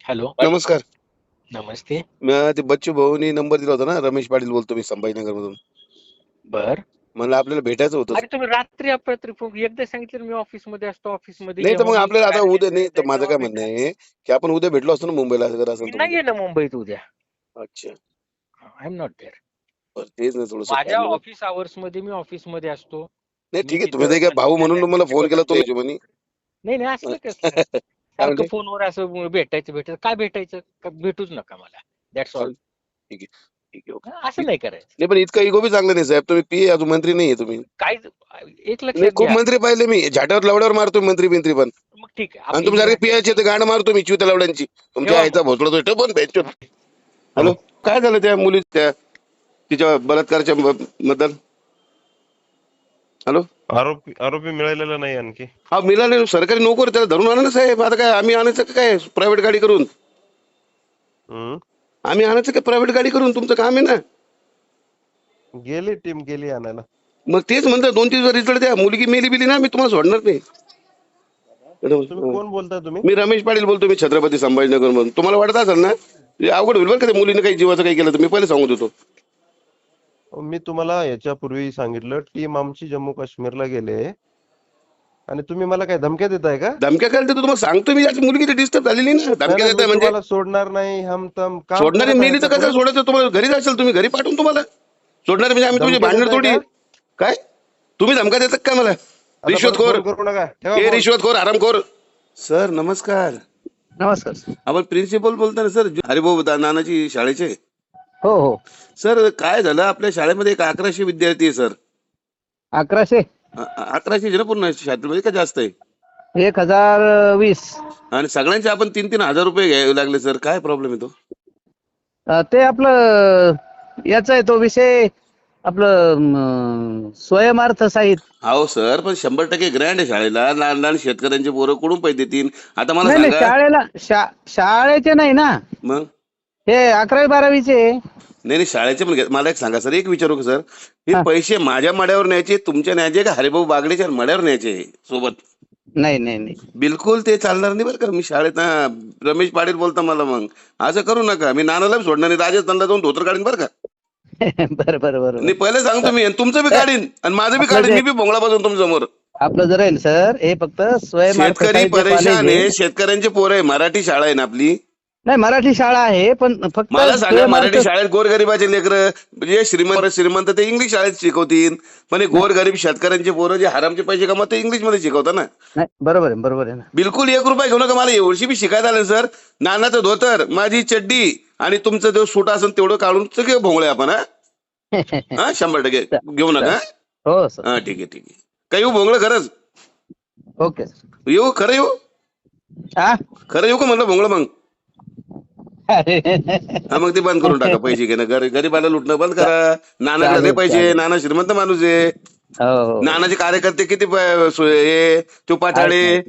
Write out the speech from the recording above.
Hello. नमस्कार. नमस्ते. ते बच्चू भाऊनी नंबर दिला होता ना, रमेश पाटील बोलतो मी संभाजीनगर मधून. बर. म्हणलं आपल्याला भेटायचं होतं. अरे तुम्ही रात्री अपरात्री फोन एकदा सांगितलं मी ऑफिसमध्ये असतो, ऑफिसमध्ये नाही तर जेव्हा मग मी आपल्याला आता उद्या कार्यालयात नाही तर जाईल माझं तेव्हा काय म्हणणं भेटा. आहे की आपण उद्या भेटलो असतो ना मुंबईला जर मी असेल तर नाहीये ना मुंबईत उद्या. अच्छा. I am not there. बरं, तेच ना थोडंसं माझ्या फॅमिली. ऑफिस आवर्स मध्ये मी ऑफिसमध्ये असतो. नाही मी ठीक आहे, तुम्ही तिथं ते काय भाऊ म्हणून मंत्रालयात तुम्हाला ड्युटी फोन केला बघतो. तुम्ही हिशोबाने. नाही नाही, असलं कसलं काय सारखं म्हणले? फोनवर असं भेटायचं काय भेटायचं भेटूच नका मला. That's all. चालेल. ठीक आहे. ठीक आहे, ओके. असं नाही करायचं. नाही पण इतका इगो बी चांगला नाही साहेब. तुम्ही पी अजून मंत्री नाहीये तुम्ही. काय एक नाही लक्षात खूप घ्या. मंत्री पाहिले मी, झाट्यावर लवड्यावर मारतो मंत्री बिंत्री पण. मग ठीक आहे, आणि आपली ही तुमच्यासारखे पियाचे तर राजकारणी. गांड मारतो मी चिवत्या लवड्यांची. तुमच्या ठेवा आईचा मग. भोसला तो पण भेटतो. हॅलो. हॅलो. काय झालं त्या मुली त्या तिच्या बलात्काराच्या बद्दल? हॅलो. आरोपी आरोपी मिळालेला नाही आणखी. हा मिळाले सरकारी नोकर त्याला धरून आणा ना साहेब. आता काय आम्ही आणायचं का काय प्रायव्हेट गाडी करून? हम्म. आम्ही आणायचं का प्रायव्हेट गाडी करून? तुमचं काम आहे ना. गेली टीम गेली आणायला. मग तेच म्हणतात 2-3 रिझल्ट द्या. मुलगी मेली बिली ना मी तुम्हाला सोडणार नाही. तुम्ही कोण बोलताय तुम्ही? मी रमेश पाटील बोलतो, मी छत्रपती संभाजीनगर मधून. तुम्हाला वाटत असेल ना हे अवघड होईल बरं का, त्या मुलीने काही जीवाचं काही केलं तर मी पहिले सांगत होतो. मी तुम्हाला याच्यापूर्वी सांगितलं टीम आमची जम्मू काश्मीरला गेले आणि तुम्ही मला काय धमक्या देताय का? धमक्या काय देतो तुम्हाला सांगतो मी. याची मुलगी डिस्टर्ब झालेली ना. नाही धमक्या नाही, मी देताय म्हणजे तुम्हाला सोडणार नाही हम तम काम सोडणारी करत आहे मेली तर का कसं पुढे? सोडायचं? तुम्हाला घरी जाशाल तुम्ही, घरी पाठवून तुम्हाला सोडणारे म्हणजे आम्ही तुझे धमक्या भांडणार देताय थोडी. का? काय तुम्ही धमका देतात का मला? आता परत रिश्वतखोर. फोन करू नका, ठेवा हे फोन. रिश्वतखोर आरामखोर. सर नमस्कार. नमस्कार. आपण प्रिन्सिपल बोलता ना सर, हरिभाऊ नानाची शाळेचे? हो हो. सर काय झालं, आपल्या शाळेमध्ये एक 1100 विद्यार्थी आहे सर. 1100. 1100 आहे ना पूर्ण शाळेमध्ये का जास्त आहे? 1020. आणि सगळ्यांचे आपण 3-3 हजार रुपये घ्यावे लागले सर. काय प्रॉब्लेम येतो? ते आपलं याचा आहे तो विषय आपलं स्वयमार्थ साहित्य. अहो सर पण 100% ग्रँड आहे शाळेला. लहान लहान शेतकऱ्यांचे पोरं कुठून पैसे देतील? आता मला नाही नाही, सांगा. शाळेला शाळेचे नाही ना, मग हे 11वी 12वीचे. नाही नाही शाळेचे पण मला एक सांगा सर, एक विचारू का सर, हे हा. पैसे माझ्या मड्यावर न्यायचे, तुमच्या न्यायचे का हरिभाऊ बागडेच्या मड्यावर न्यायचे सोबत? नाही नाही नाही. बिलकुल ते चालणार नाही बरं का. मी शाळेत रमेश पाटील बोलता मला. मग असं करू नका. मी नानाला बी सोडणार नाही, राजस्थानला जाऊन धोतर काढीन बरं का. बरं बरं बरं. नाही पहिले सांगतो मी, आणि तुमचं बी काढीन आणि माझं बी आपलं काढीन. जे- मी बी भोंगळा बसून तुमच्या समोर. आपलं जर आहे सर, हे फक्त स्वयमार्थ शेतकरी साहित्य कॉलेज परेशान आहे. आहे, शेतकऱ्यांचे पोरं आहे, मराठी शाळा आहे ना आपली. नाही, मराठी शाळा आहे पण फक्त मला सांगा, स्वयमार्थ. मराठी शाळेत गोरगरिबाचे लेकरं जे श्रीमंत ते इंग्लिश शाळेत शिकवतील, पण हे गोरगरीब शेतकऱ्यांचे पोरं जे हरामचे पैसे कमवतात ते इंग्लिश मध्ये शिकवतात ना. नाही, बरोबर आहे बरोबर आहे ना. बिलकुल 1 रुपया घेऊ नका. मला एवढी बी शिकायला आलं सर. नानाचं धोतर, माझी चड्डी आणि तुमचं जो सूट असेल तेवढं काढून सगळे भोंगळे आपण. हा 100% घेऊ नका. हो सर. हा ठीक आहे ठीक आहे. काय येऊ भोंगळं खरंच? Okay sir. येऊ खरं येऊ? हा. खरं येऊ का म्हणलं भोंगळं मग? अरे. हा मग ते बंद करून टाका. पैसे घेणं गरीबाला लुटणं बंद करा. नानाकडे दे चालेल, पैसे. चालेल. नाना श्रीमंत माणूस आहे. हो हो. नानाचे कार्यकर्ते किती हे तो पाठाळे